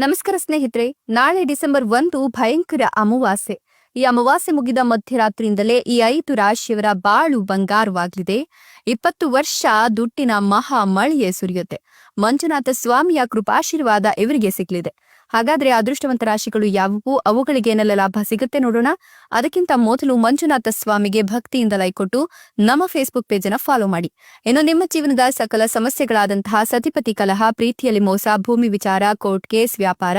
ನಮಸ್ಕಾರ ಸ್ನೇಹಿತರೆ, ನಾಳೆ ಡಿಸೆಂಬರ್ 1 ಭಯಂಕರ ಅಮಾವಾಸ್ಯೆ. ಈ ಅಮಾವಾಸ್ಯೆ ಮುಗಿದ ಮಧ್ಯರಾತ್ರಿಯಿಂದಲೇ ಈ 5 ರಾಶಿಯವರ ಬಾಳು ಬಂಗಾರವಾಗಲಿದೆ. 20 ವರ್ಷ ದುಡ್ಡಿನ ಮಹಾ ಮಳೆಯೇ ಸುರಿಯುತ್ತೆ. ಮಂಜುನಾಥ ಸ್ವಾಮಿಯ ಕೃಪಾಶೀರ್ವಾದ ಇವರಿಗೆ ಸಿಗಲಿದೆ. ಹಾಗಾದ್ರೆ ಅದೃಷ್ಟವಂತ ರಾಶಿಗಳು ಯಾವುವು, ಅವುಗಳಿಗೆ ಏನೆಲ್ಲ ಲಾಭ ಸಿಗುತ್ತೆ ನೋಡೋಣ. ಅದಕ್ಕಿಂತ ಮೊದಲು ಮಂಜುನಾಥ ಸ್ವಾಮಿಗೆ ಭಕ್ತಿಯಿಂದ ಲೈಕ್ ಕೊಟ್ಟು ನಮ್ಮ ಫೇಸ್ಬುಕ್ ಪೇಜ್ ಅನ್ನು ಫಾಲೋ ಮಾಡಿ. ಇನ್ನು ನಿಮ್ಮ ಜೀವನದ ಸಕಲ ಸಮಸ್ಯೆಗಳಾದಂತಹ ಸತಿಪತಿ ಕಲಹ, ಪ್ರೀತಿಯಲ್ಲಿ ಮೋಸ, ಭೂಮಿ ವಿಚಾರ, ಕೋರ್ಟ್ ಕೇಸ್, ವ್ಯಾಪಾರ,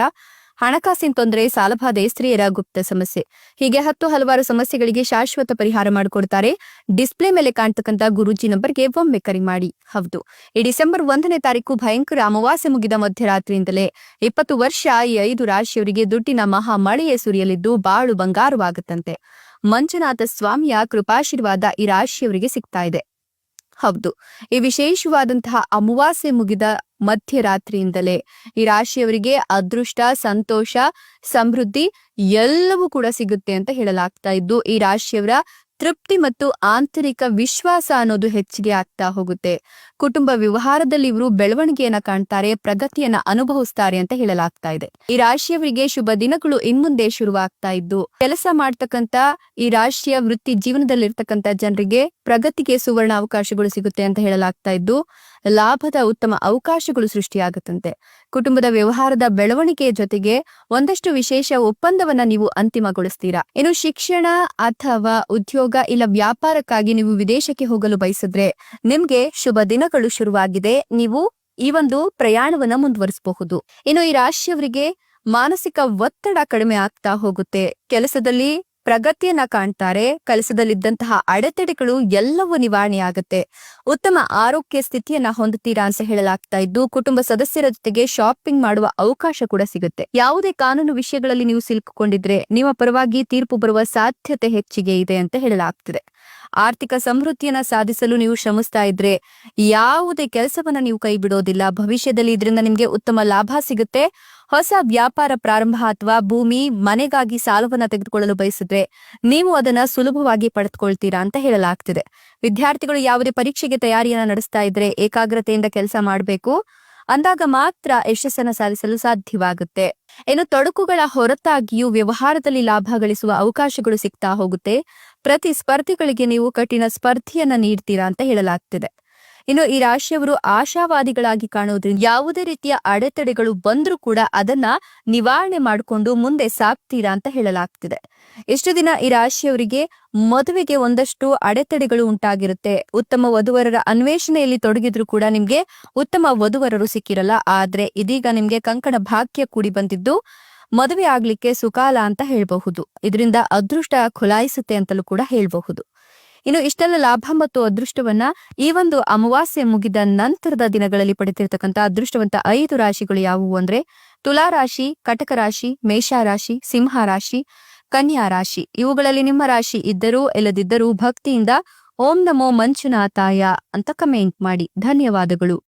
ಹಣಕಾಸಿನ ತೊಂದರೆ, ಸಾಲಬಾಧೆ, ಸ್ತ್ರೀಯರ ಗುಪ್ತ ಸಮಸ್ಯೆ, ಹೀಗೆ ಹಲವಾರು ಸಮಸ್ಯೆಗಳಿಗೆ ಶಾಶ್ವತ ಪರಿಹಾರ ಮಾಡಿಕೊಡ್ತಾರೆ. ಡಿಸ್ಪ್ಲೇ ಮೇಲೆ ಕಾಣ್ತಕ್ಕಂಥ ಗುರೂಜಿ ನಂಬರ್ಗೆ ಒಮ್ಮೆ ಕರೆ ಮಾಡಿ. ಹೌದು, ಈ ಡಿಸೆಂಬರ್ 1ನೇ ತಾರೀಕು ಭಯಂಕರ ಅಮಾವಾಸ್ಯೆ ಮುಗಿದ ಮಧ್ಯರಾತ್ರಿಯಿಂದಲೇ 20 ವರ್ಷ ಈ 5 ರಾಶಿಯವರಿಗೆ ದುಡ್ಡಿನ ಮಹಾ ಮಳೆಯೇ ಸುರಿಯಲಿದ್ದು ಬಾಳು ಬಂಗಾರವಾಗುತ್ತಂತೆ. ಮಂಜುನಾಥ ಸ್ವಾಮಿಯ ಕೃಪಾಶೀರ್ವಾದ ಈ ರಾಶಿಯವರಿಗೆ ಸಿಗ್ತಾ ಇದೆ. ಹೌದು, ಈ ವಿಶೇಷವಾದಂತಹ ಅಮಾವಾಸ್ಯೆ ಮುಗಿದ ಮಧ್ಯರಾತ್ರಿಯಿಂದಲೇ ಈ ರಾಶಿಯವರಿಗೆ ಅದೃಷ್ಟ, ಸಂತೋಷ, ಸಮೃದ್ಧಿ ಎಲ್ಲವೂ ಕೂಡ ಸಿಗುತ್ತೆ ಅಂತ ಹೇಳಲಾಗ್ತಾ ಇದ್ದು, ಈ ರಾಶಿಯವರ ತೃಪ್ತಿ ಮತ್ತು ಆಂತರಿಕ ವಿಶ್ವಾಸ ಅನ್ನೋದು ಹೆಚ್ಚಿಗೆ ಆಗ್ತಾ ಹೋಗುತ್ತೆ. ಕುಟುಂಬ ವ್ಯವಹಾರದಲ್ಲಿ ಇವರು ಬೆಳವಣಿಗೆಯನ್ನ ಕಾಣ್ತಾರೆ, ಪ್ರಗತಿಯನ್ನ ಅನುಭವಿಸ್ತಾರೆ ಅಂತ ಹೇಳಲಾಗ್ತಾ ಇದೆ. ಈ ರಾಶಿಯವರಿಗೆ ಶುಭ ದಿನಗಳು ಇನ್ಮುಂದೆ ಶುರುವಾಗ್ತಾ ಇದ್ದು, ಕೆಲಸ ಮಾಡ್ತಕ್ಕಂತ ಈ ರಾಶಿಯ ವೃತ್ತಿ ಜೀವನದಲ್ಲಿರ್ತಕ್ಕಂಥ ಜನರಿಗೆ ಪ್ರಗತಿಗೆ ಸುವರ್ಣ ಅವಕಾಶಗಳು ಸಿಗುತ್ತೆ ಅಂತ ಹೇಳಲಾಗ್ತಾ ಇದ್ದು, ಲಾಭದ ಉತ್ತಮ ಅವಕಾಶಗಳು ಸೃಷ್ಟಿಯಾಗುತ್ತಂತೆ. ಕುಟುಂಬದ ವ್ಯವಹಾರದ ಬೆಳವಣಿಗೆಯ ಜೊತೆಗೆ ಒಂದಷ್ಟು ವಿಶೇಷ ಒಪ್ಪಂದವನ್ನ ನೀವು ಅಂತಿಮಗೊಳಿಸ್ತೀರಾ. ಇನ್ನು ಶಿಕ್ಷಣ ಅಥವಾ ಉದ್ಯೋಗ ಇಲ್ಲ ವ್ಯಾಪಾರಕ್ಕಾಗಿ ನೀವು ವಿದೇಶಕ್ಕೆ ಹೋಗಲು ಬಯಸಿದ್ರೆ ನಿಮ್ಗೆ ಶುಭ ದಿನಗಳು ಶುರುವಾಗಿದೆ. ನೀವು ಈ ಒಂದು ಪ್ರಯಾಣವನ್ನ ಮುಂದುವರಿಸಬಹುದು. ಇನ್ನು ಈ ರಾಶಿಯವರಿಗೆ ಮಾನಸಿಕ ಒತ್ತಡ ಕಡಿಮೆ ಆಗ್ತಾ ಹೋಗುತ್ತೆ. ಕೆಲಸದಲ್ಲಿ ಪ್ರಗತಿಯನ್ನ ಕಾಣ್ತಾರೆ. ಕೆಲಸದಲ್ಲಿದ್ದಂತಹ ಅಡೆತಡೆಗಳು ಎಲ್ಲವೂ ನಿವಾರಣೆ ಆಗುತ್ತೆ. ಉತ್ತಮ ಆರೋಗ್ಯ ಸ್ಥಿತಿಯನ್ನ ಹೊಂದುತ್ತೀರಾ ಅಂತ ಹೇಳಲಾಗ್ತಾ ಇದ್ದು, ಕುಟುಂಬ ಸದಸ್ಯರ ಜೊತೆಗೆ ಶಾಪಿಂಗ್ ಮಾಡುವ ಅವಕಾಶ ಕೂಡ ಸಿಗುತ್ತೆ. ಯಾವುದೇ ಕಾನೂನು ವಿಷಯಗಳಲ್ಲಿ ನೀವು ಸಿಲುಕಿಕೊಂಡಿದ್ರೆ ನಿಮ್ಮ ಪರವಾಗಿ ತೀರ್ಪು ಬರುವ ಸಾಧ್ಯತೆ ಹೆಚ್ಚಿಗೆ ಇದೆ ಅಂತ ಹೇಳಲಾಗ್ತಿದೆ. ಆರ್ಥಿಕ ಸಮೃದ್ಧಿಯನ್ನ ಸಾಧಿಸಲು ನೀವು ಶ್ರಮಿಸ್ತಾ ಇದ್ರೆ ಯಾವುದೇ ಕೆಲಸವನ್ನ ನೀವು ಕೈ ಬಿಡೋದಿಲ್ಲ. ಭವಿಷ್ಯದಲ್ಲಿ ಇದರಿಂದ ನಿಮ್ಗೆ ಉತ್ತಮ ಲಾಭ ಸಿಗುತ್ತೆ. ಹೊಸ ವ್ಯಾಪಾರ ಪ್ರಾರಂಭ ಅಥವಾ ಭೂಮಿ, ಮನೆಗಾಗಿ ಸಾಲವನ್ನ ತೆಗೆದುಕೊಳ್ಳಲು ಬಯಸಿದ್ರೆ ನೀವು ಅದನ್ನ ಸುಲಭವಾಗಿ ಪಡೆದುಕೊಳ್ತೀರಾ ಅಂತ ಹೇಳಲಾಗ್ತಿದೆ. ವಿದ್ಯಾರ್ಥಿಗಳು ಯಾವುದೇ ಪರೀಕ್ಷೆಗೆ ತಯಾರಿಯನ್ನ ನಡೆಸ್ತಾ ಇದ್ರೆ ಏಕಾಗ್ರತೆಯಿಂದ ಕೆಲಸ ಮಾಡಬೇಕು. ಅಂದಾಗ ಮಾತ್ರ ಯಶಸ್ಸನ್ನ ಸಾಧಿಸಲು ಸಾಧ್ಯವಾಗುತ್ತೆ. ಇನ್ನು ತೊಡಕುಗಳ ಹೊರತಾಗಿಯೂ ವ್ಯವಹಾರದಲ್ಲಿ ಲಾಭ ಗಳಿಸುವ ಅವಕಾಶಗಳು ಸಿಗ್ತಾ ಹೋಗುತ್ತೆ. ಪ್ರತಿ ಸ್ಪರ್ಧಿಗಳಿಗೆ ನೀವು ಕಠಿಣ ಸ್ಪರ್ಧೆಯನ್ನ ನೀಡ್ತೀರಾ ಅಂತ ಹೇಳಲಾಗ್ತಿದೆ. ಇನ್ನು ಈ ರಾಶಿಯವರು ಆಶಾವಾದಿಗಳಾಗಿ ಕಾಣುವುದರಿಂದ ಯಾವುದೇ ರೀತಿಯ ಅಡೆತಡೆಗಳು ಬಂದ್ರೂ ಕೂಡ ಅದನ್ನ ನಿವಾರಣೆ ಮಾಡಿಕೊಂಡು ಮುಂದೆ ಸಾಗ್ತೀರಾ ಅಂತ ಹೇಳಲಾಗ್ತಿದೆ. ಇಷ್ಟು ದಿನ ಈ ರಾಶಿಯವರಿಗೆ ಮದುವೆಗೆ ಒಂದಷ್ಟು ಅಡೆತಡೆಗಳು ಉಂಟಾಗಿರುತ್ತೆ. ಉತ್ತಮ ವಧುವರರ ಅನ್ವೇಷಣೆಯಲ್ಲಿ ತೊಡಗಿದ್ರು ಕೂಡ ನಿಮ್ಗೆ ಉತ್ತಮ ವಧುವರರು ಸಿಕ್ಕಿರಲ್ಲ. ಆದ್ರೆ ಇದೀಗ ನಿಮ್ಗೆ ಕಂಕಣ ಭಾಗ್ಯ ಕೂಡಿ ಬಂದಿದ್ದು ಮದುವೆ ಆಗ್ಲಿಕ್ಕೆ ಸುಕಾಲ ಅಂತ ಹೇಳಬಹುದು. ಇದರಿಂದ ಅದೃಷ್ಟ ಖುಲಾಯಿಸುತ್ತೆ ಅಂತಲೂ ಕೂಡ ಹೇಳಬಹುದು. ಇನ್ನು ಇಷ್ಟೆಲ್ಲ ಲಾಭ ಮತ್ತು ಅದೃಷ್ಟವನ್ನ ಈ ಒಂದು ಅಮಾವಾಸ್ಯೆ ಮುಗಿದ ನಂತರದ ದಿನಗಳಲ್ಲಿ ಪಡೆದಿರತಕ್ಕಂಥ ಅದೃಷ್ಟವಂತ 5 ರಾಶಿಗಳು ಯಾವುವು ಅಂದ್ರೆ ತುಲಾ ರಾಶಿ, ಕಟಕ ರಾಶಿ, ಮೇಷ ರಾಶಿ, ಸಿಂಹ ರಾಶಿ, ಕನ್ಯಾ ರಾಶಿ. ಇವುಗಳಲ್ಲಿ ನಿಮ್ಮ ರಾಶಿ ಇದ್ದರೂ ಇಲ್ಲದಿದ್ದರೂ ಭಕ್ತಿಯಿಂದ ಓಂ ನಮೋ ಮಂಜುನಾಥಾಯ ಅಂತ ಕಮೆಂಟ್ ಮಾಡಿ. ಧನ್ಯವಾದಗಳು.